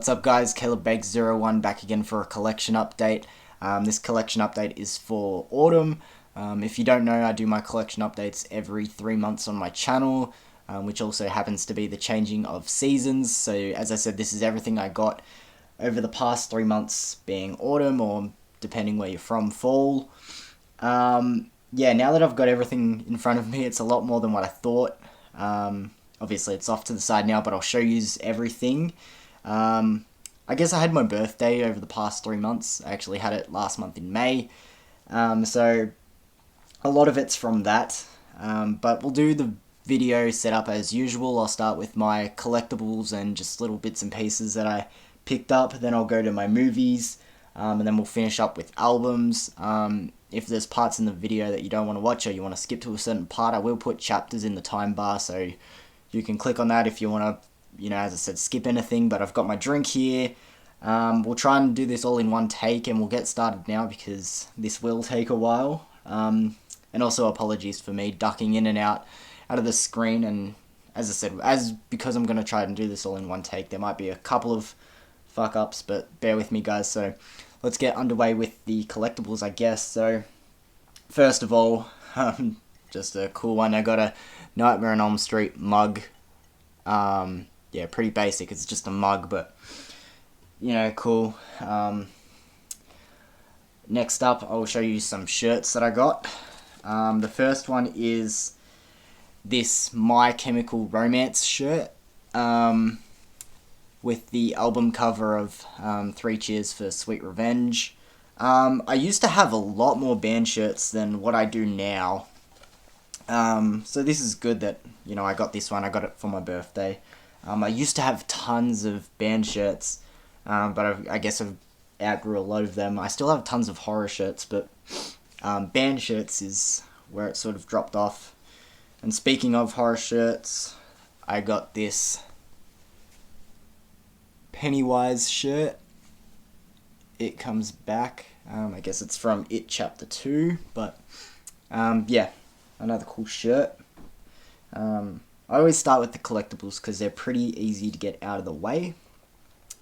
What's up guys, CalebBakes01 back again for a collection update. This collection update is for autumn. If you don't know, I do my collection updates every 3 months on my channel, which also happens to be the changing of seasons. So as I said, this is everything I got over the past 3 months being autumn, or depending where you're from, fall. Yeah, now that I've got everything in front of me, it's a lot more than what I thought. Obviously it's off to the side now, but I'll show you everything. I guess I had my birthday over the past 3 months. I actually had it last month in May. So a lot of it's from that. But we'll do the video setup as usual. I'll start with my collectibles and just little bits and pieces that I picked up. Then I'll go to my movies. And then we'll finish up with albums. If there's parts in the video that you don't want to watch or you want to skip to a certain part, I will put chapters in the time bar, so you can click on that if you want to, you know, as I said, skip anything. But I've got my drink here. We'll try and do this all in one take, and we'll get started now because this will take a while. And also apologies for me ducking in and out of the screen. And as I said, because I'm going to try and do this all in one take, there might be a couple of fuck ups, but bear with me guys. So let's get underway with the collectibles, I guess. So first of all, just a cool one. I got a Nightmare on Elm Street mug. Yeah, pretty basic. It's just a mug, but you know, cool. Next up, I'll show you some shirts that I got. The first one is this My Chemical Romance shirt, with the album cover of 3 Cheers for Sweet Revenge. I used to have a lot more band shirts than what I do now. So this is good that, you know, I got this one. I got it for my birthday. I used to have tons of band shirts, but I guess I've outgrew a lot of them. I still have tons of horror shirts, but band shirts is where it sort of dropped off. And speaking of horror shirts, I got this Pennywise shirt. It comes back. I guess it's from It Chapter 2, but yeah, another cool shirt. I always start with the collectibles because they're pretty easy to get out of the way.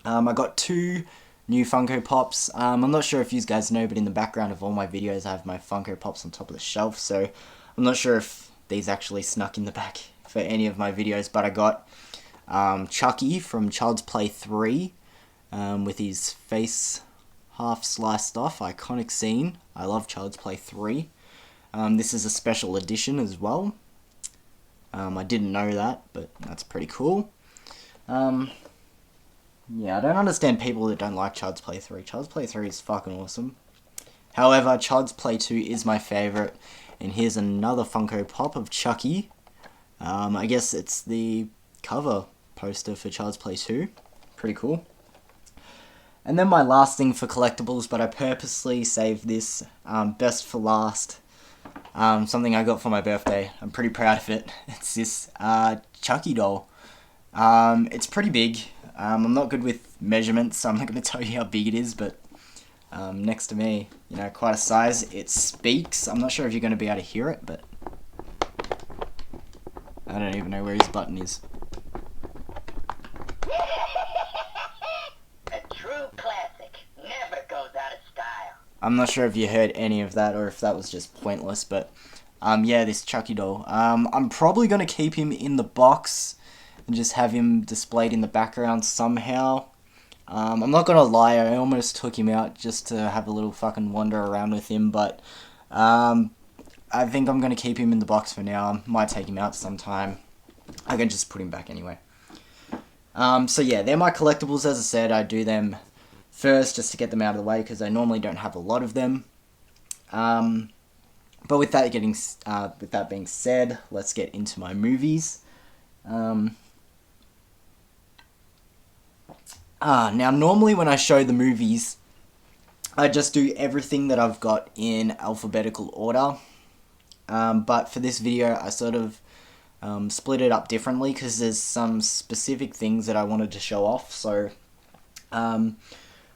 I got 2 new Funko Pops. I'm not sure if you guys know, but in the background of all my videos I have my Funko Pops on top of the shelf, so I'm not sure if these actually snuck in the back for any of my videos, but I got Chucky from Child's Play 3, with his face half sliced off. Iconic scene. I love Child's Play 3. This is a special edition as well. I didn't know that, but that's pretty cool. Yeah, I don't understand people that don't like Child's Play 3. Child's Play 3 is fucking awesome. However, Child's Play 2 is my favourite. And here's another Funko Pop of Chucky. I guess it's the cover poster for Child's Play 2. Pretty cool. And then my last thing for collectibles, but I purposely saved this best for last. Something I got for my birthday. I'm pretty proud of it. It's this Chucky doll. It's pretty big. I'm not good with measurements, so I'm not going to tell you how big it is, but next to me, you know, quite a size. It speaks. I'm not sure if you're going to be able to hear it, but I don't even know where his button is. A true classic. Never goes out of style. I'm not sure if you heard any of that or if that was just pointless, but yeah, this Chucky doll. I'm probably going to keep him in the box and just have him displayed in the background somehow. I'm not gonna lie, I almost took him out just to have a little fucking wander around with him, but I think I'm gonna keep him in the box for now. I might take him out sometime. I can just put him back anyway. So yeah, they're my collectibles. As I said, I do them first just to get them out of the way because I normally don't have a lot of them. But with that being said, let's get into my movies. Now normally when I show the movies, I just do everything that I've got in alphabetical order. But for this video, I sort of split it up differently because there's some specific things that I wanted to show off. So,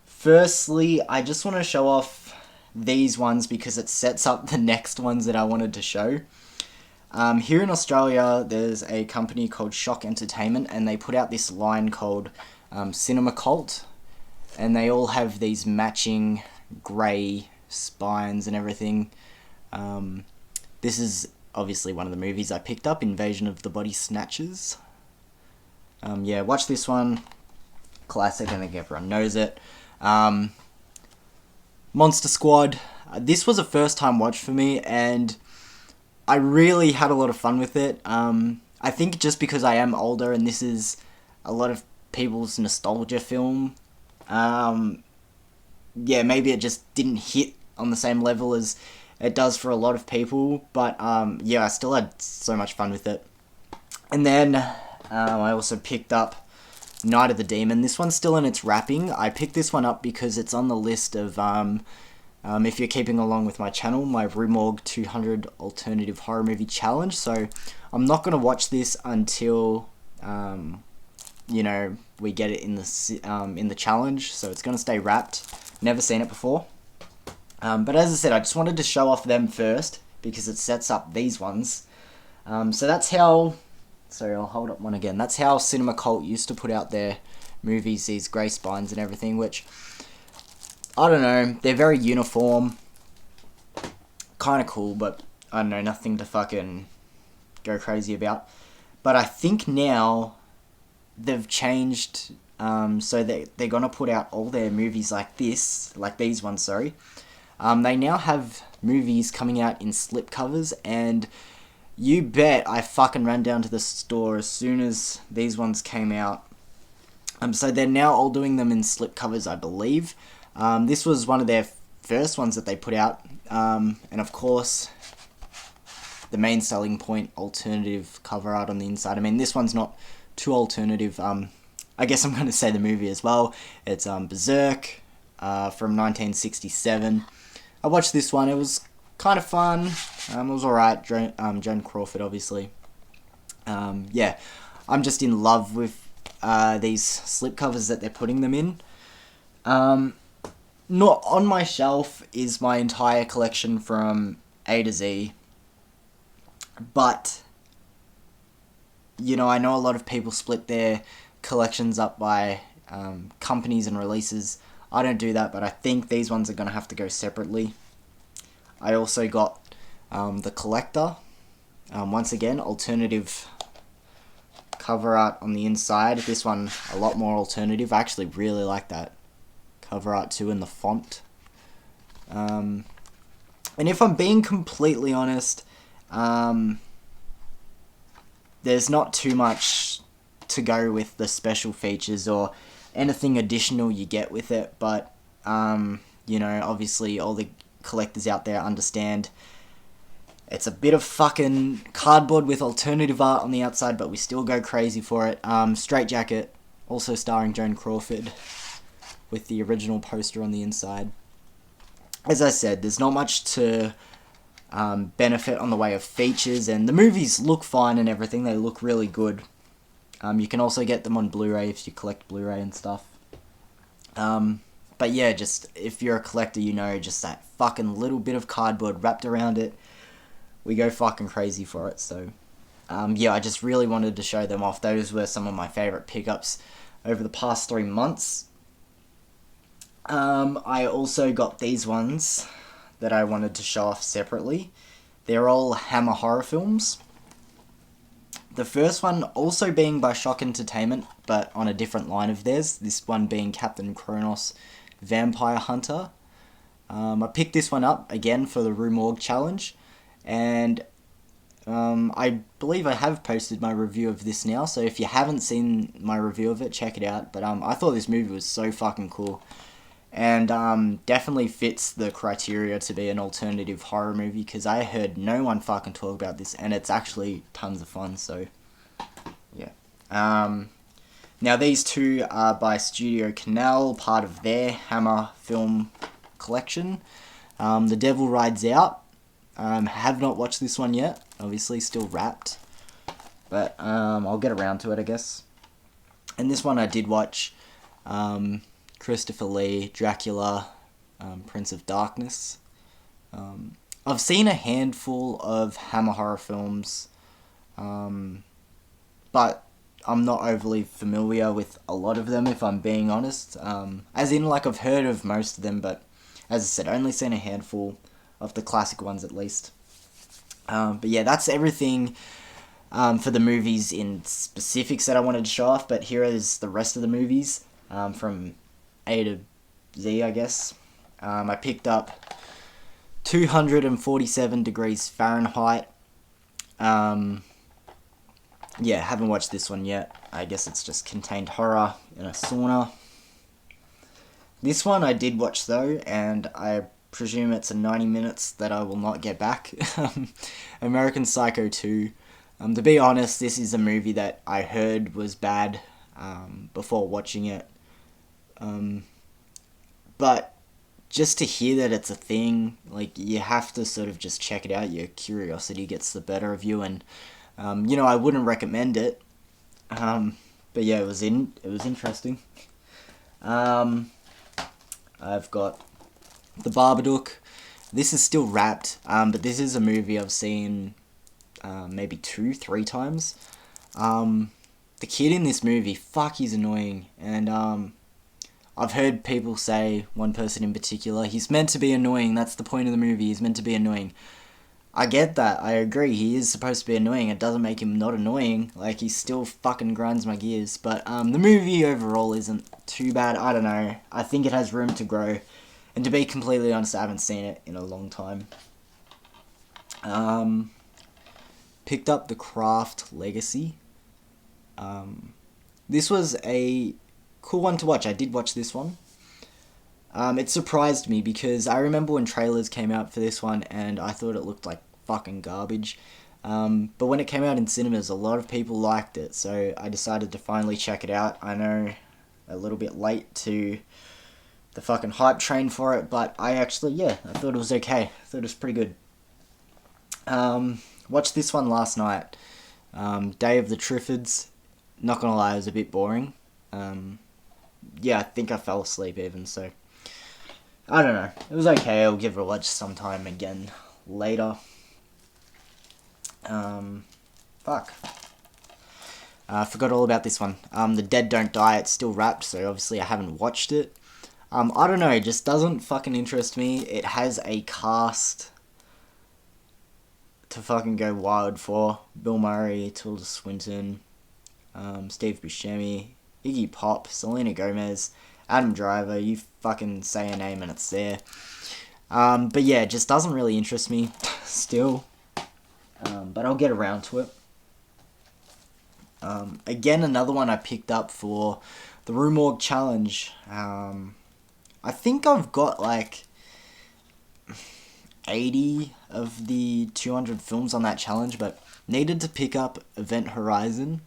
firstly, I just want to show off these ones because it sets up the next ones that I wanted to show. Here in Australia, there's a company called Shock Entertainment, and they put out this line called Cinema Cult, and they all have these matching grey spines and everything. This is obviously one of the movies I picked up, Invasion of the Body Snatchers. Yeah, watch this one. Classic, I think everyone knows it. Monster Squad. This was a first time watch for me, and I really had a lot of fun with it. I think just because I am older and this is a lot of people's nostalgia film, yeah, maybe it just didn't hit on the same level as it does for a lot of people, but yeah, I still had so much fun with it. And then I also picked up Night of the Demon. This one's still in its wrapping. I picked this one up because it's on the list of, if you're keeping along with my channel, my Remorg 200 Alternative Horror Movie Challenge. So I'm not going to watch this until, you know, we get it in the challenge. So it's going to stay wrapped. Never seen it before. But as I said, I just wanted to show off them first because it sets up these ones. So that's how... Sorry, I'll hold up one again. That's how Cinema Cult used to put out their movies, these grey spines and everything, which, I don't know, they're very uniform. Kind of cool, but I don't know, nothing to fucking go crazy about. But I think now they've changed, so they're going to put out all their movies like this, like these ones, sorry. They now have movies coming out in slipcovers, and you bet I fucking ran down to the store as soon as these ones came out. So they're now all doing them in slipcovers, I believe. This was one of their first ones that they put out. And of course, the main selling point, alternative cover art on the inside. I mean, this one's not too alternative. I guess I'm going to say the movie as well. It's Berserk from 1967. I watched this one. It was kind of fun. It was alright. Joan Crawford, obviously. Yeah, I'm just in love with these slipcovers that they're putting them in. Not on my shelf is my entire collection from A to Z. But, you know, I know a lot of people split their collections up by companies and releases. I don't do that, but I think these ones are going to have to go separately. I also got the Collector. Once again, alternative cover art on the inside. This one, a lot more alternative. I actually really like that cover art too, and the font. And if I'm being completely honest, there's not too much to go with the special features or anything additional you get with it, but you know, obviously all the collectors out there understand it's a bit of fucking cardboard with alternative art on the outside, but we still go crazy for it. Straight Jacket, also starring Joan Crawford, with the original poster on the inside. As I said, there's not much to benefit on the way of features, and the movies look fine and everything. They look really good. You can also get them on Blu-ray if you collect Blu-ray and stuff. But yeah, just if you're a collector, you know, just that fucking little bit of cardboard wrapped around it, we go fucking crazy for it. So yeah, I just really wanted to show them off. Those were some of my favourite pickups over the past 3 months. I also got these ones that I wanted to show off separately. They're all Hammer horror films. The first one also being by Shock Entertainment, but on a different line of theirs. This one being Captain Kronos Vampire Hunter. I picked this one up again for the Rue Morgue challenge, and I believe I have posted my review of this now, so if you haven't seen my review of it, check it out. But I thought this movie was so fucking cool, and definitely fits the criteria to be an alternative horror movie, because I heard no one fucking talk about this, and it's actually tons of fun. So yeah. Now these two are by Studio Canal, part of their Hammer film collection. The Devil Rides Out. Have not watched this one yet, obviously still wrapped, but I'll get around to it, I guess. And this one I did watch. Christopher Lee, Dracula, Prince of Darkness. I've seen a handful of Hammer horror films, but I'm not overly familiar with a lot of them, if I'm being honest. As in, like, I've heard of most of them, but as I said, only seen a handful of the classic ones at least. But yeah, that's everything for the movies in specifics that I wanted to show off. But here is the rest of the movies from A to Z, I guess. I picked up 247 Degrees Fahrenheit. Yeah, haven't watched this one yet. I guess it's just contained horror in a sauna. This one I did watch though, and I presume it's a 90 minutes that I will not get back. American Psycho 2. To be honest, this is a movie that I heard was bad before watching it. But just to hear that it's a thing, like, you have to sort of just check it out. Your curiosity gets the better of you, and I wouldn't recommend it. But yeah, it was interesting. I've got The Babadook. This is still wrapped, but this is a movie I've seen maybe 2-3 times. The kid in this movie, fuck, he's annoying, and I've heard people say, one person in particular, he's meant to be annoying. That's the point of the movie. He's meant to be annoying. I get that. I agree. He is supposed to be annoying. It doesn't make him not annoying. Like, he still fucking grinds my gears. But the movie overall isn't too bad. I don't know. I think it has room to grow. And to be completely honest, I haven't seen it in a long time. Picked up The Craft Legacy. This was a cool one to watch. I did watch this one. It surprised me because I remember when trailers came out for this one and I thought it looked like fucking garbage. But when it came out in cinemas, a lot of people liked it, so I decided to finally check it out. I know a little bit late to the fucking hype train for it, but I thought it was okay. I thought it was pretty good. Watched this one last night. Day of the Triffids. Not gonna lie, it was a bit boring. I think I fell asleep even, so I don't know. It was okay. I'll give it a watch sometime again later. Fuck. I forgot all about this one. The Dead Don't Die. It's still wrapped, so obviously I haven't watched it. I don't know. It just doesn't fucking interest me. It has a cast to fucking go wild for. Bill Murray, Tilda Swinton, Steve Buscemi, Iggy Pop, Selena Gomez, Adam Driver. You fucking say a name and it's there. But yeah, it just doesn't really interest me still. But I'll get around to it. Again, another one I picked up for the Rue Morgue Challenge. I think I've got like 80 of the 200 films on that challenge, but needed to pick up Event Horizon.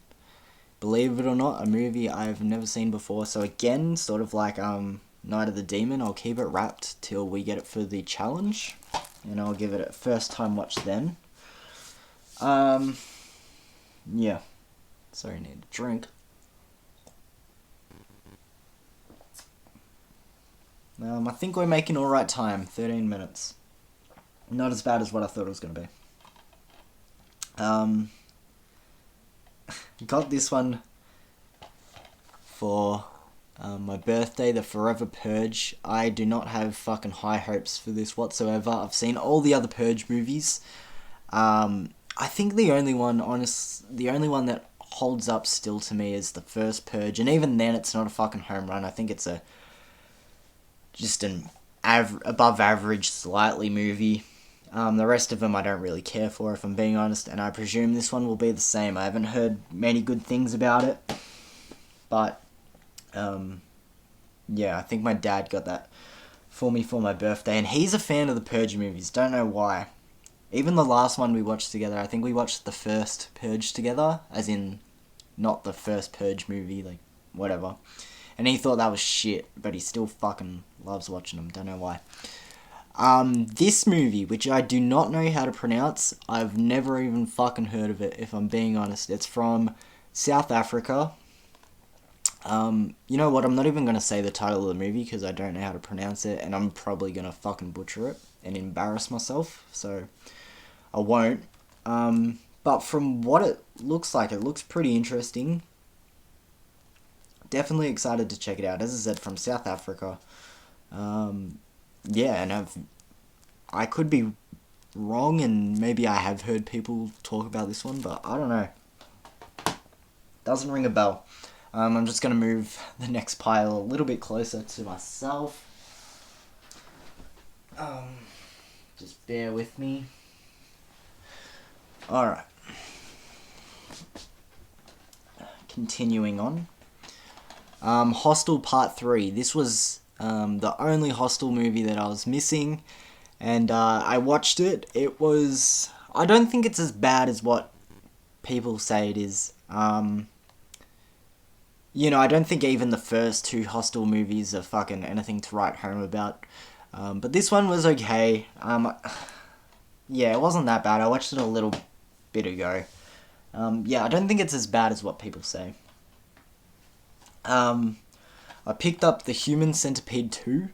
Believe it or not, a movie I've never seen before. So again, sort of like Night of the Demon, I'll keep it wrapped till we get it for the challenge, and I'll give it a first time watch then. Yeah. Sorry, I need a drink. I think we're making alright time, 13 minutes. Not as bad as what I thought it was going to be. Got this one for my birthday, The Forever Purge. I do not have fucking high hopes for this whatsoever. I've seen all the other Purge movies. I think the only one that holds up still to me is the first Purge, and even then it's not a fucking home run. I think it's just an above average slightly movie. The rest of them I don't really care for, if I'm being honest, and I presume this one will be the same. I haven't heard many good things about it, but I think my dad got that for me for my birthday, and he's a fan of the Purge movies. Don't know why. Even the last one we watched together, I think we watched the first Purge together, as in not the first Purge movie, like whatever. And he thought that was shit, but he still fucking loves watching them. Don't know why. This movie, which I do not know how to pronounce, I've never even fucking heard of it, if I'm being honest. It's from South Africa. You know what, I'm not even going to say the title of the movie, because I don't know how to pronounce it, and I'm probably going to fucking butcher it, and embarrass myself, so I won't. But from what it looks like, it looks pretty interesting. definitely excited to check it out. As I said, from South Africa. Yeah, and I could be wrong, and maybe I have heard people talk about this one, but I don't know. Doesn't ring a bell. I'm just going to move the next pile a little bit closer to myself. Just bear with me. Alright. Continuing on. Hostel Part 3. This was the only Hostel movie that I was missing, and I watched it. It was... I don't think it's as bad as what people say it is. You know, I don't think even the first two Hostel movies are fucking anything to write home about. But this one was okay. Yeah, it wasn't that bad. I watched it a little bit ago. Yeah, I don't think it's as bad as what people say. I picked up The Human Centipede 2.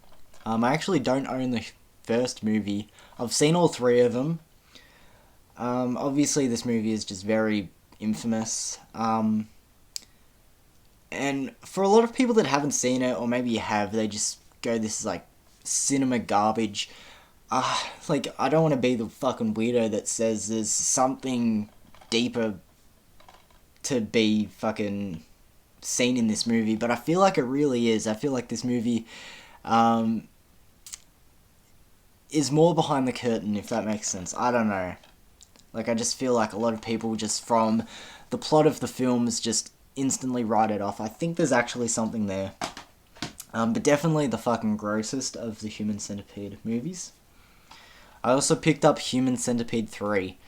I actually don't own the first movie. I've seen all three of them. Obviously, this movie is just very infamous. And for a lot of people that haven't seen it, or maybe you have, they just go, this is like cinema garbage. Like, I don't want to be the fucking weirdo that says there's something deeper to be fucking seen in this movie, but I feel like it really is. I feel like this movie is more behind the curtain, if that makes sense. I don't know. Like, I just feel like a lot of people just from the plot of the films just instantly write it off. I think there's actually something there. But definitely the fucking grossest of the Human Centipede movies. I also picked up Human Centipede 3.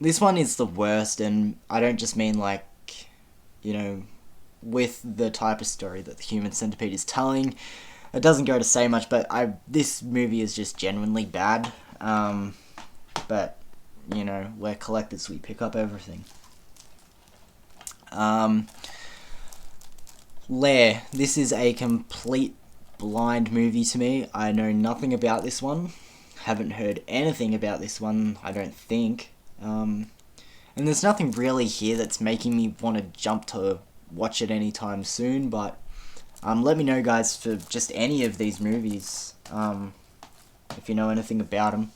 This one is the worst, and I don't just mean like, you know, with the type of story that the Human Centipede is telling. It doesn't go to say much, but this movie is just genuinely bad. But, you know, we're collectors, we pick up everything. Lair. This is a complete blind movie to me. I know nothing about this one. Haven't heard anything about this one, I don't think. And there's nothing really here that's making me want to jump to watch it anytime soon, but let me know, guys, for just any of these movies, if you know anything about them.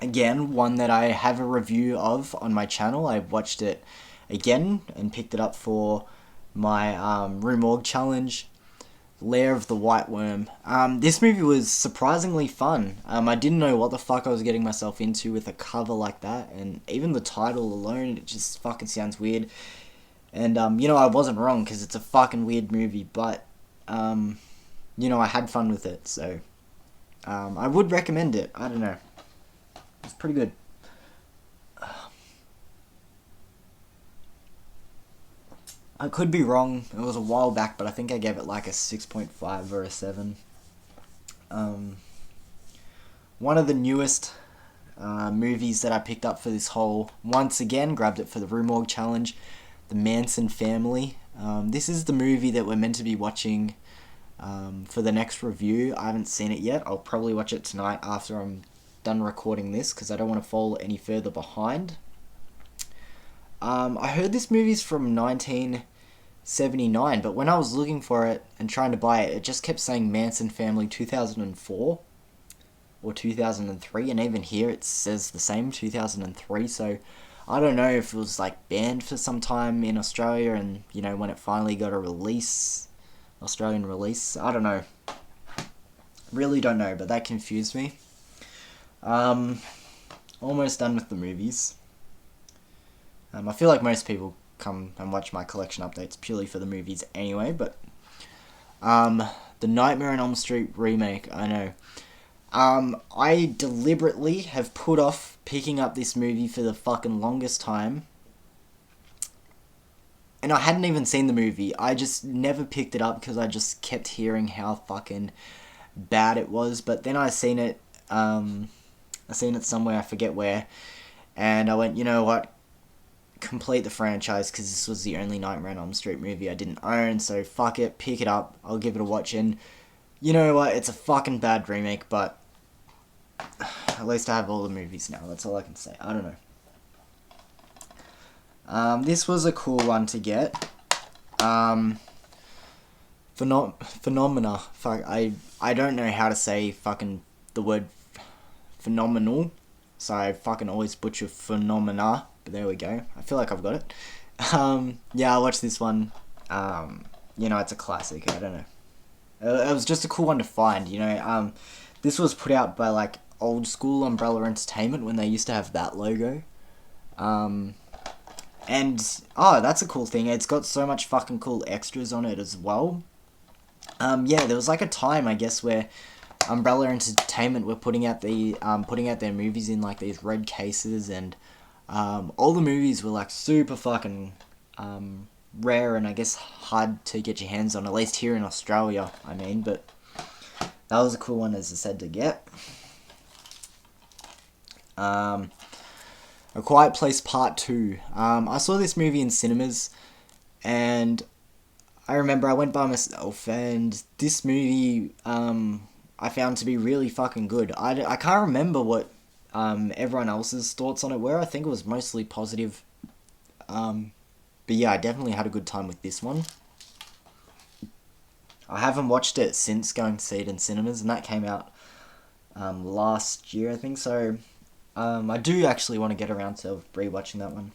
Again, one that I have a review of on my channel. I watched it again and picked it up for my Room Org challenge. Lair of the White Worm. This movie was surprisingly fun. I didn't know what the fuck I was getting myself into with a cover like that, and even the title alone, it just fucking sounds weird. And, you know, I wasn't wrong, because it's a fucking weird movie, but, you know, I had fun with it, so, I would recommend it. I don't know. It's pretty good. I could be wrong. It was a while back, but I think I gave it like a 6.5 or a 7. One of the newest movies that I picked up for this whole, once again, grabbed it for the Room Org challenge, The Manson Family. This is the movie that we're meant to be watching for the next review. I haven't seen it yet. I'll probably watch it tonight after I'm done recording this, because I don't want to fall any further behind. I heard this movie's from 1979, but when I was looking for it and trying to buy it, it just kept saying Manson Family 2004 or 2003, and even here it says the same, 2003, so I don't know if it was like banned for some time in Australia, and you know, when it finally got a release, Australian release, I don't know. Really don't know, but that confused me. Almost done with the movies. I feel like most people come and watch my collection updates purely for the movies anyway, but the Nightmare on Elm Street remake, I know. I deliberately have put off picking up this movie for the fucking longest time. And I hadn't even seen the movie. I just never picked it up because I just kept hearing how fucking bad it was. But then I seen it somewhere, I forget where. And I went, you know what? Complete the franchise, because this was the only Nightmare on Elm Street movie I didn't own. So fuck it, pick it up. I'll give it a watch. And you know what? It's a fucking bad remake, but at least I have all the movies now. That's all I can say. I don't know. This was a cool one to get. Phenomena. Fuck, I don't know how to say fucking the word phenomenal, so I fucking always butcher phenomena. But there we go. I feel like I've got it. Yeah, I watched this one. It's a classic. I don't know. It was just a cool one to find. This was put out by like old school Umbrella Entertainment when they used to have that logo. And that's a cool thing. It's got so much fucking cool extras on it as well. There was like a time, I guess, where Umbrella Entertainment were putting out their movies in like these red cases, and all the movies were like super fucking rare and I guess hard to get your hands on, at least here in Australia. I mean, but that was a cool one, as I said, to get. A Quiet Place Part 2. I saw this movie in cinemas, and I remember I went by myself, and this movie I found to be really fucking good. I can't remember what everyone else's thoughts on it were. I think it was mostly positive. But yeah, I definitely had a good time with this one. I haven't watched it since going to see it in cinemas, and that came out last year, I think, so I do actually want to get around to rewatching that one.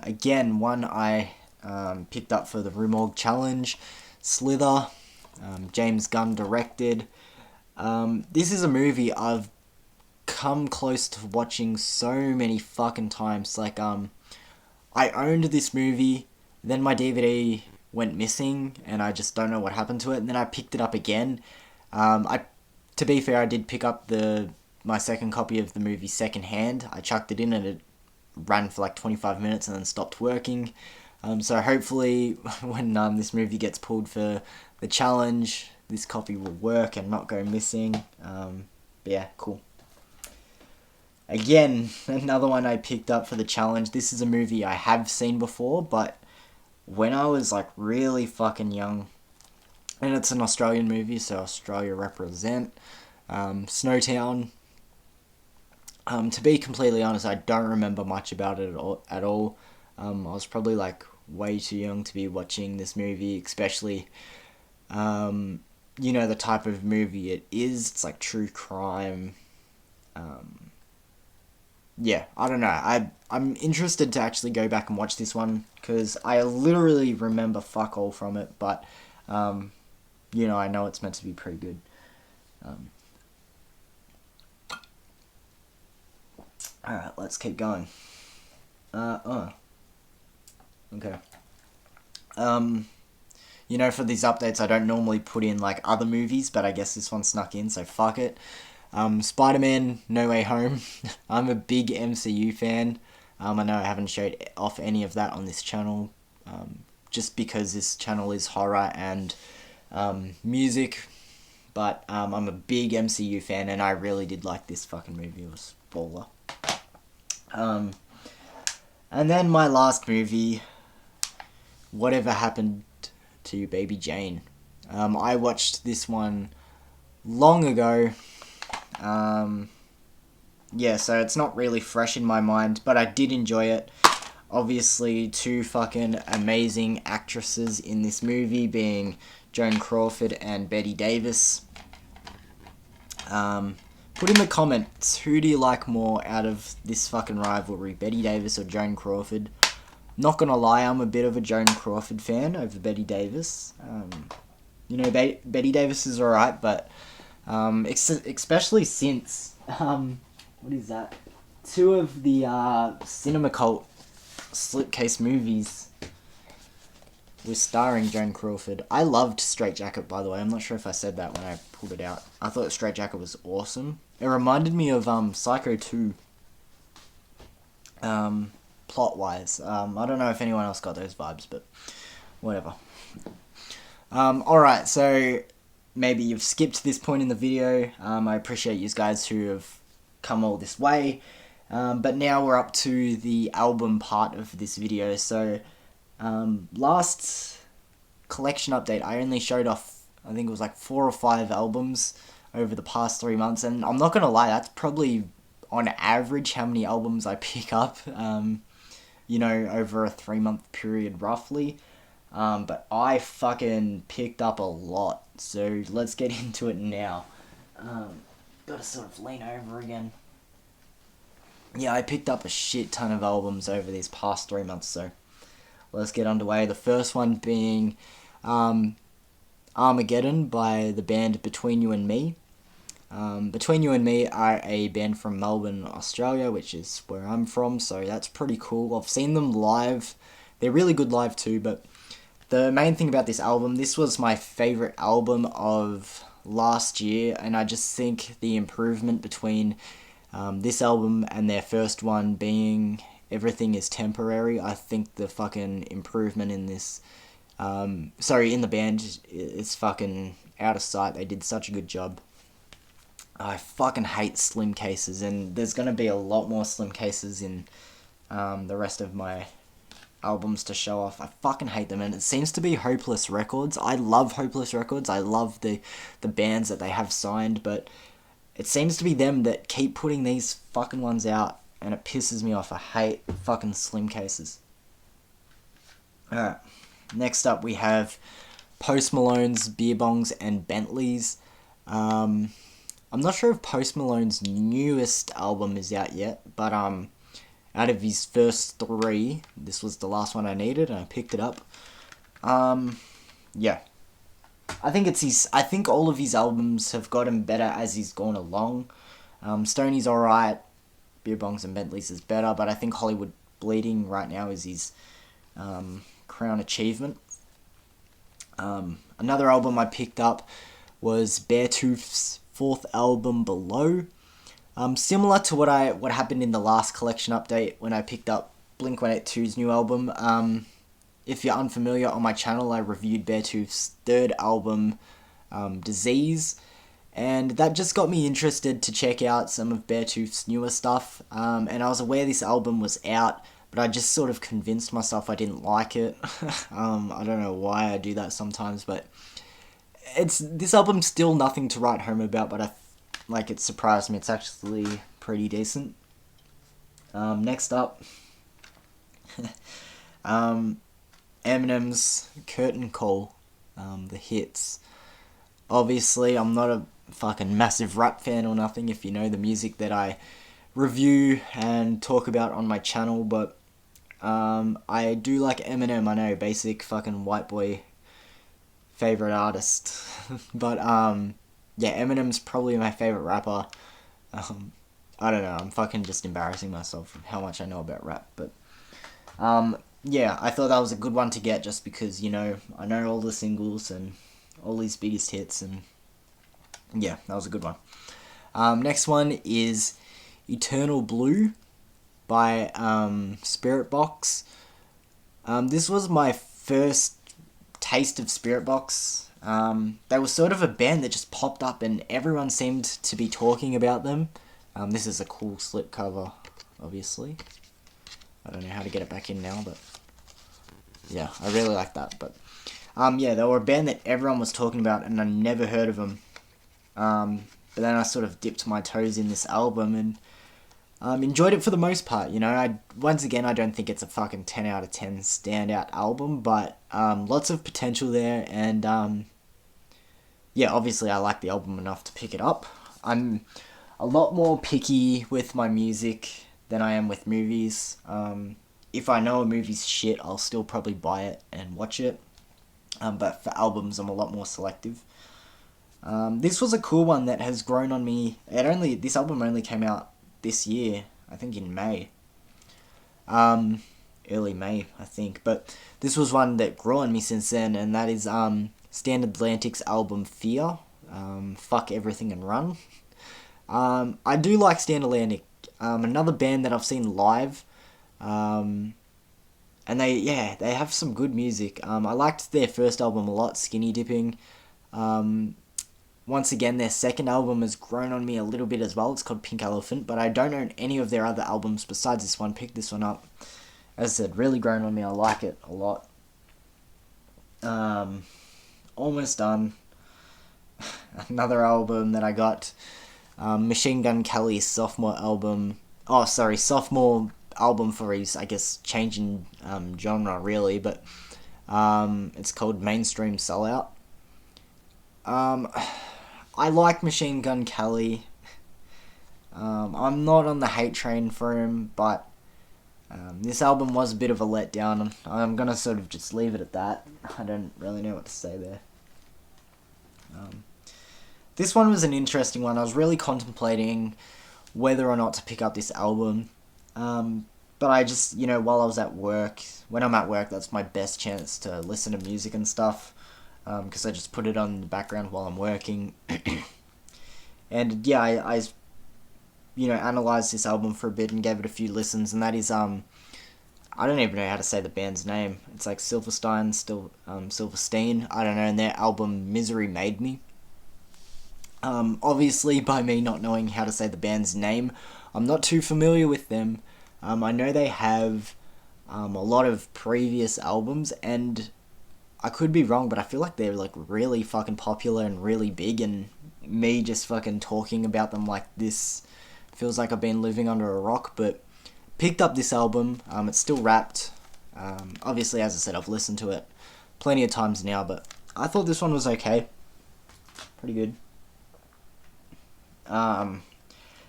Again, one I picked up for the Rue Morgue Challenge, Slither, James Gunn directed. This is a movie I've come close to watching so many fucking times. Like, I owned this movie, then my DVD went missing, and I just don't know what happened to it, and then I picked it up again. To be fair, I did pick up my second copy of the movie secondhand. I chucked it in and it ran for like 25 minutes and then stopped working. So hopefully when this movie gets pulled for the challenge, this copy will work and not go missing. But yeah, cool. Again, another one I picked up for the challenge. This is a movie I have seen before, but when I was like really fucking young, and it's an Australian movie, so Australia represent. Snowtown. To be completely honest, I don't remember much about it at all. I was probably like way too young to be watching this movie, especially, the type of movie it is. It's like true crime. Yeah, I don't know. I'm interested to actually go back and watch this one, because I literally remember fuck all from it, but, I know it's meant to be pretty good. Alright, let's keep going. Okay. For these updates, I don't normally put in, like, other movies, but I guess this one snuck in, so fuck it. Spider-Man No Way Home. I'm a big MCU fan. I know I haven't showed off any of that on this channel, just because this channel is horror and music, but I'm a big MCU fan, and I really did like this fucking movie. It was baller. And then my last movie, Whatever Happened to Baby Jane. I watched this one long ago. So it's not really fresh in my mind, but I did enjoy it. Obviously, two fucking amazing actresses in this movie, being Joan Crawford and Bette Davis. Put in the comments, who do you like more out of this fucking rivalry, Bette Davis or Joan Crawford? Not gonna lie, I'm a bit of a Joan Crawford fan over Bette Davis. Bette Davis is alright, but especially since what is that? Two of the Cinema Cult slipcase movies was starring Joan Crawford. I loved Straight Jacket, by the way. I'm not sure if I said that when I pulled it out. I thought Straight Jacket was awesome. It reminded me of Psycho 2. Plot-wise. I don't know if anyone else got those vibes, but whatever. Alright, so maybe you've skipped this point in the video. I appreciate you guys who have come all this way. But now we're up to the album part of this video. So, last collection update, I only showed off, I think it was like 4 or 5 albums over the past 3 months. And I'm not going to lie, that's probably on average how many albums I pick up, over a 3-month period roughly. But I fucking picked up a lot, so let's get into it now. Gotta sort of lean over again. Yeah, I picked up a shit ton of albums over these past 3 months, so let's get underway. The first one being Armageddon by the band Between You and Me. Between You and Me are a band from Melbourne, Australia, which is where I'm from, so that's pretty cool. I've seen them live. They're really good live too, but the main thing about this album, this was my favourite album of last year, and I just think the improvement between this album and their first one being Everything is Temporary, I think the fucking improvement in this, in the band, is fucking out of sight. They did such a good job. I fucking hate slim cases, and there's going to be a lot more slim cases in the rest of my albums to show off. I fucking hate them, and it seems to be Hopeless Records. I love Hopeless Records. I love the bands that they have signed, but it seems to be them that keep putting these fucking ones out, and it pisses me off. I hate fucking slim cases. Alright, next up we have Post Malone's Beer Bongs and Bentleys. I'm not sure if Post Malone's newest album is out yet, but out of his first 3, this was the last one I needed, and I picked it up. Yeah. I think all of his albums have gotten better as he's gone along. Stoney's alright, Beer Bongs and Bentleys is better, but I think Hollywood Bleeding right now is his crown achievement. Another album I picked up was Beartooth's 4th album, Below. Similar to what happened in the last collection update when I picked up Blink-182's new album. If you're unfamiliar, on my channel I reviewed Beartooth's 3rd album, Disease, and that just got me interested to check out some of Beartooth's newer stuff, and I was aware this album was out, but I just sort of convinced myself I didn't like it. I don't know why I do that sometimes, but this album's still nothing to write home about, but it surprised me. It's actually pretty decent. Next up, Eminem's Curtain Call, the hits. Obviously, I'm not a fucking massive rap fan or nothing, if you know the music that I review and talk about on my channel, but I do like Eminem. I know, basic fucking white boy favorite artist. But yeah, Eminem's probably my favorite rapper. I don't know, I'm fucking just embarrassing myself with how much I know about rap, but yeah, I thought that was a good one to get just because, I know all the singles and all his biggest hits, and yeah, that was a good one. Next one is Eternal Blue by Spirit Box. This was my first taste of Spirit Box. They were sort of a band that just popped up and everyone seemed to be talking about them. This is a cool slip cover, obviously. I don't know how to get it back in now, but yeah, I really like that. But yeah, they were a band that everyone was talking about and I never heard of them. But then I sort of dipped my toes in this album and enjoyed it for the most part. Once again, I don't think it's a fucking 10 out of 10 standout album, but lots of potential there, and yeah, obviously I like the album enough to pick it up. I'm a lot more picky with my music than I am with movies. If I know a movie's shit, I'll still probably buy it and watch it, but for albums I'm a lot more selective. This was a cool one that has grown on me. This album only came out this year, I think in May. Early May, I think. But this was one that grew on me since then, and that is Stand Atlantic's album Fear. Fuck Everything and Run. I do like Stand Atlantic. Another band that I've seen live. And they have some good music. I liked their first album a lot, Skinny Dipping. Once again, their second album has grown on me a little bit as well. It's called Pink Elephant, but I don't own any of their other albums besides this one. Picked this one up. As I said, really grown on me. I like it a lot. Almost done. Another album that I got Machine Gun Kelly's sophomore album. Oh, sorry, sophomore album for his, I guess, changing genre really, but it's called Mainstream Sellout. I like Machine Gun Kelly. I'm not on the hate train for him, but this album was a bit of a letdown. I'm gonna sort of just leave it at that. I don't really know what to say there. This one was an interesting one. I was really contemplating whether or not to pick up this album. But I just, while I was at work, when I'm at work, that's my best chance to listen to music and stuff. Because I just put it on in the background while I'm working. And yeah, I analysed this album for a bit and gave it a few listens. And that is, I don't even know how to say the band's name. It's like Silverstein, Silverstein, I don't know, and their album Misery Made Me. Obviously, by me not knowing how to say the band's name, I'm not too familiar with them. I know they have a lot of previous albums, and I could be wrong, but I feel like they're like really fucking popular and really big, and me just fucking talking about them like this feels like I've been living under a rock. But picked up this album. It's still wrapped. Obviously, as I said, I've listened to it plenty of times now, but I thought this one was okay. Pretty good.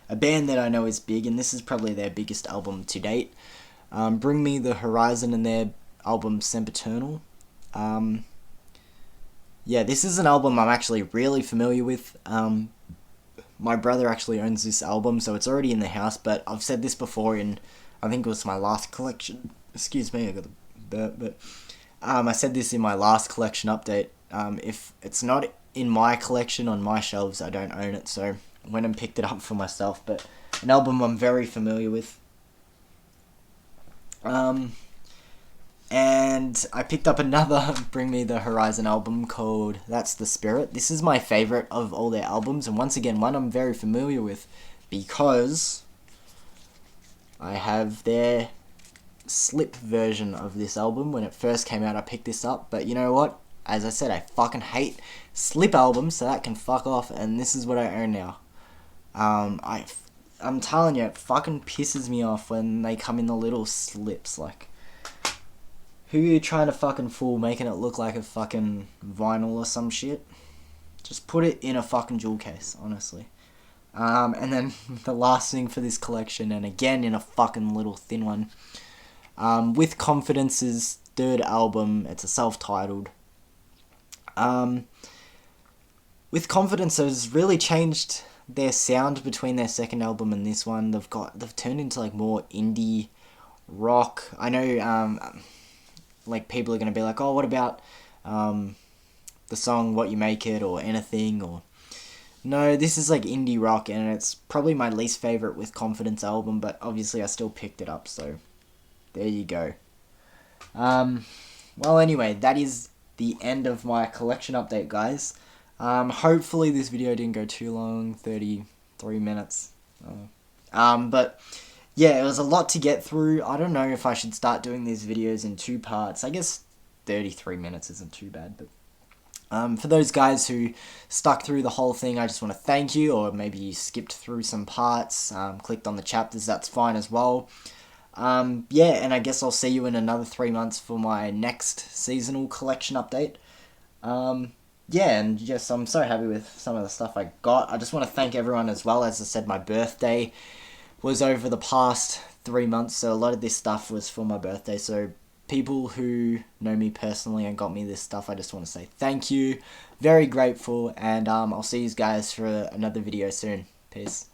A band that I know is big, and this is probably their biggest album to date. Bring Me the Horizon and their album Sempiternal. Yeah, this is an album I'm actually really familiar with. My brother actually owns this album, so it's already in the house, but I've said this before in, I think it was my last collection. Excuse me, I got a burp, but I said this in my last collection update. If it's not in my collection on my shelves, I don't own it, so I went and picked it up for myself, but an album I'm very familiar with. And I picked up another Bring Me the Horizon album called That's the Spirit. This is my favourite of all their albums, and once again, one I'm very familiar with because I have their Slip version of this album. When it first came out, I picked this up, but you know what? As I said, I fucking hate Slip albums, so that can fuck off, and this is what I own now. I'm telling you, it fucking pisses me off when they come in the little slips, like, who are you trying to fucking fool, making it look like a fucking vinyl or some shit? Just put it in a fucking jewel case, honestly. And then the last thing for this collection, and again in a fucking little thin one, With Confidence's third album. It's a self-titled. With Confidence has really changed their sound between their second album and this one. They've turned into like more indie rock. I know like people are gonna be like, oh, what about the song What You Make It or Anything, or no, this is like indie rock, and it's probably my least favorite With Confidence album, but obviously I still picked it up, so there you go. Well, anyway, that is the end of my collection update, guys. Hopefully this video didn't go too long, 33 minutes. But yeah, it was a lot to get through. I don't know if I should start doing these videos in two parts. I guess 33 minutes isn't too bad, but for those guys who stuck through the whole thing, I just want to thank you, or maybe you skipped through some parts, clicked on the chapters, that's fine as well. Yeah, and I guess I'll see you in another 3 months for my next seasonal collection update. Yeah, and yes, I'm so happy with some of the stuff I got. I just want to thank everyone as well. As I said, my birthday was over the past 3 months, so a lot of this stuff was for my birthday, so people who know me personally and got me this stuff, I just want to say thank you. Very grateful, and I'll see you guys for another video soon. Peace.